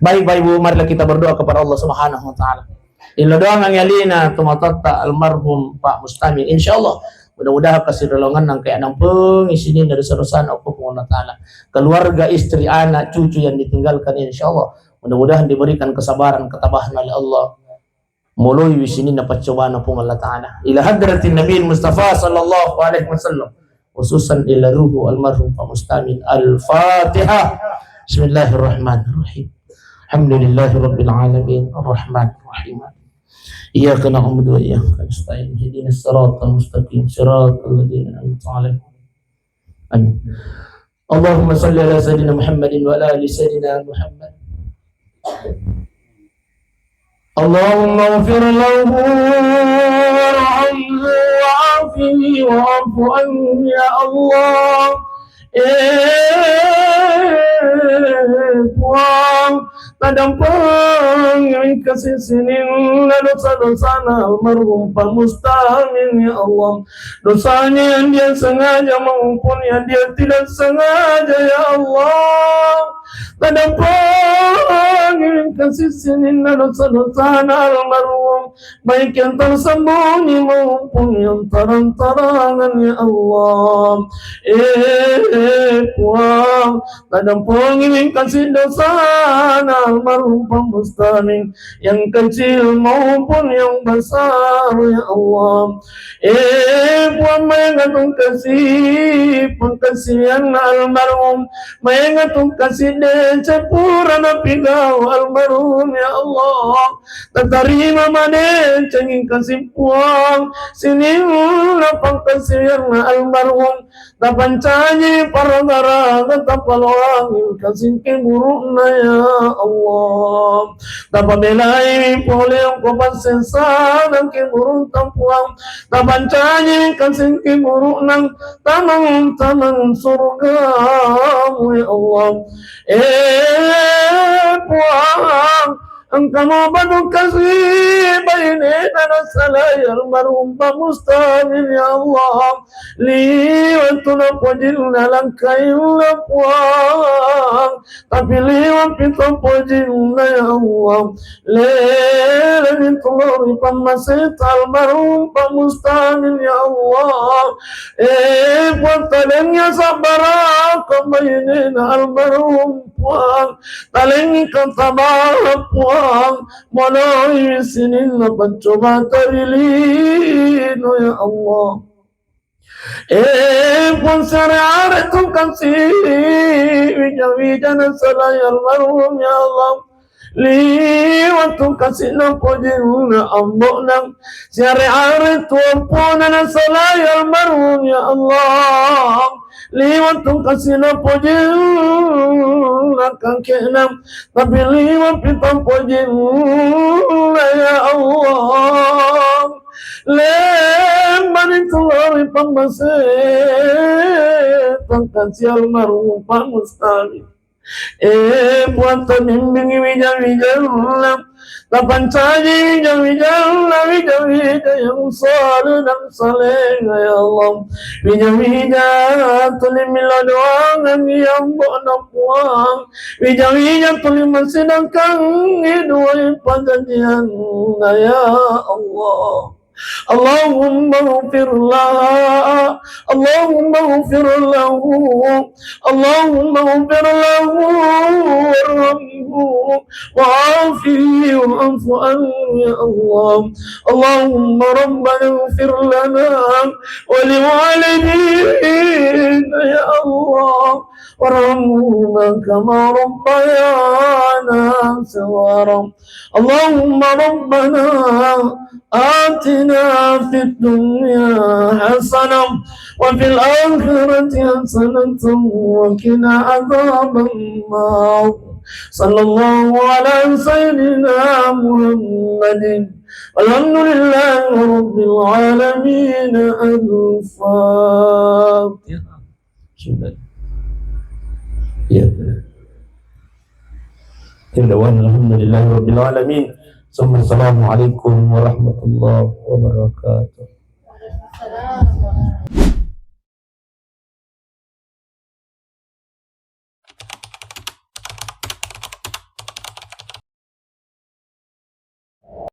Baik-baik Bu, marilah kita berdoa kepada Allah Subhanahu wa taala. Illa doa ng yalina tumatatta almarhum Pak Mustami. Insyaallah mudah-mudahan kasih dolongan nang kayak nang pengisinin dari serusan Allah Subhanahu wa taala. Keluarga, istri, anak, cucu yang ditinggalkan insyaallah mudah-mudahan diberikan kesabaran, ketabahan oleh Allah. Mulai wisinin dapat cobaan pun Allah taala. Ila hadratin Nabi Mustafa sallallahu alaihi wasallam. Khususan ila ruhu almarhum Pak Mustami. Al-Fatihah. Bismillahirrahmanirrahim. Alhamdulillahirabbil alamin. Arrahmanir rahim. Iyyaka na'budu wa iyyaka nasta'in. Ihdinas siratal mustaqim. Siratal ladzina an'amta 'alaihim. Amin. Allahumma shalli ala sayyidina Muhammadin wa ala ali sayyidina Muhammad. Allahumma ighfir lahu warhamhu wa'afihi wa'fu anhu ya Allah. Tadampang yang kasih sinin dosa-dosa almarhum Pak Mustami ya Allah, dosanya yang dia sengaja maupun yang dia tidak sengaja ya Allah. Tadampang yang kasih sinin dosa-dosa almarhum, baik yang tersembunyi maupun yang terang-terangan ya Allah. Puang tadampang yang kasih dosa almarhum Pak Mustami, yang kecil maupun yang besar ya Allah. Puang mengatung kasih pengkasihan almarhum, mengatung kasih dan cepurana pigau almarhum ya Allah. Terima manen cenging kasih puang sini lapang kasihan almarhum, tapancanyi paragara tapalawangin kasih keburukna ya Allah. Tapabelai poliong kopasesa dan keburuk tampuang, tapancanyi kasih keburukna tamang surga ya Allah. Puang engkau mau bantu kasih bayi tanah salai almarhum Pak Mustami ya Allah. Liwat tuna pojil nalang kayu puang tapi liwat kita pojina ya Allah. Lelani tulori pamaset almarhum pamustanin ya Allah. Buat talengnya sabara kemainin almarhum puang, talengi katabar puang, monoi sinin na pancoba tarilino ya Allah. Pun syariat tu kasih wijan salai almarhum ya Allah. Liwat tu kasih na pojina ambok nang syariat tu pun salai almarhum ya Allah. Liwat tu kasih na pojina kakek nam, tapi liwat pitam pojina ya Allah. Lemban itu lari pangmasih pangkasi almarhum pangmustali. Buat tanimbing wijan tapan caji wijan yang saleh dan saleh ya Allah. Wijan tulim miladoangan yang bona puang. Wijan tulim sedangkan hidup panjang ya Allah. Allahumma ighfir lahu, Allahumma ighfir lahu, Allahumma ighfir lahu warhamhu wa'afihi wa'fu anhu ya Allah. Allahumma rabbana ighfir lana wa liwalidina ya Allah. warhamhuma kama rabbayana saghara. Allahumma rabbana atina fid dunya hasanah wa fil akhirati hasanah wa qina adzaban nar. Sallallahu ala sayyidina Muhammadin walhamdulillahi rabbil alamin. Al-Fatihah. Sudah. Ya. Alhamdulillahi rabbil alamin. Assalamualaikum warahmatullahi wabarakatuh.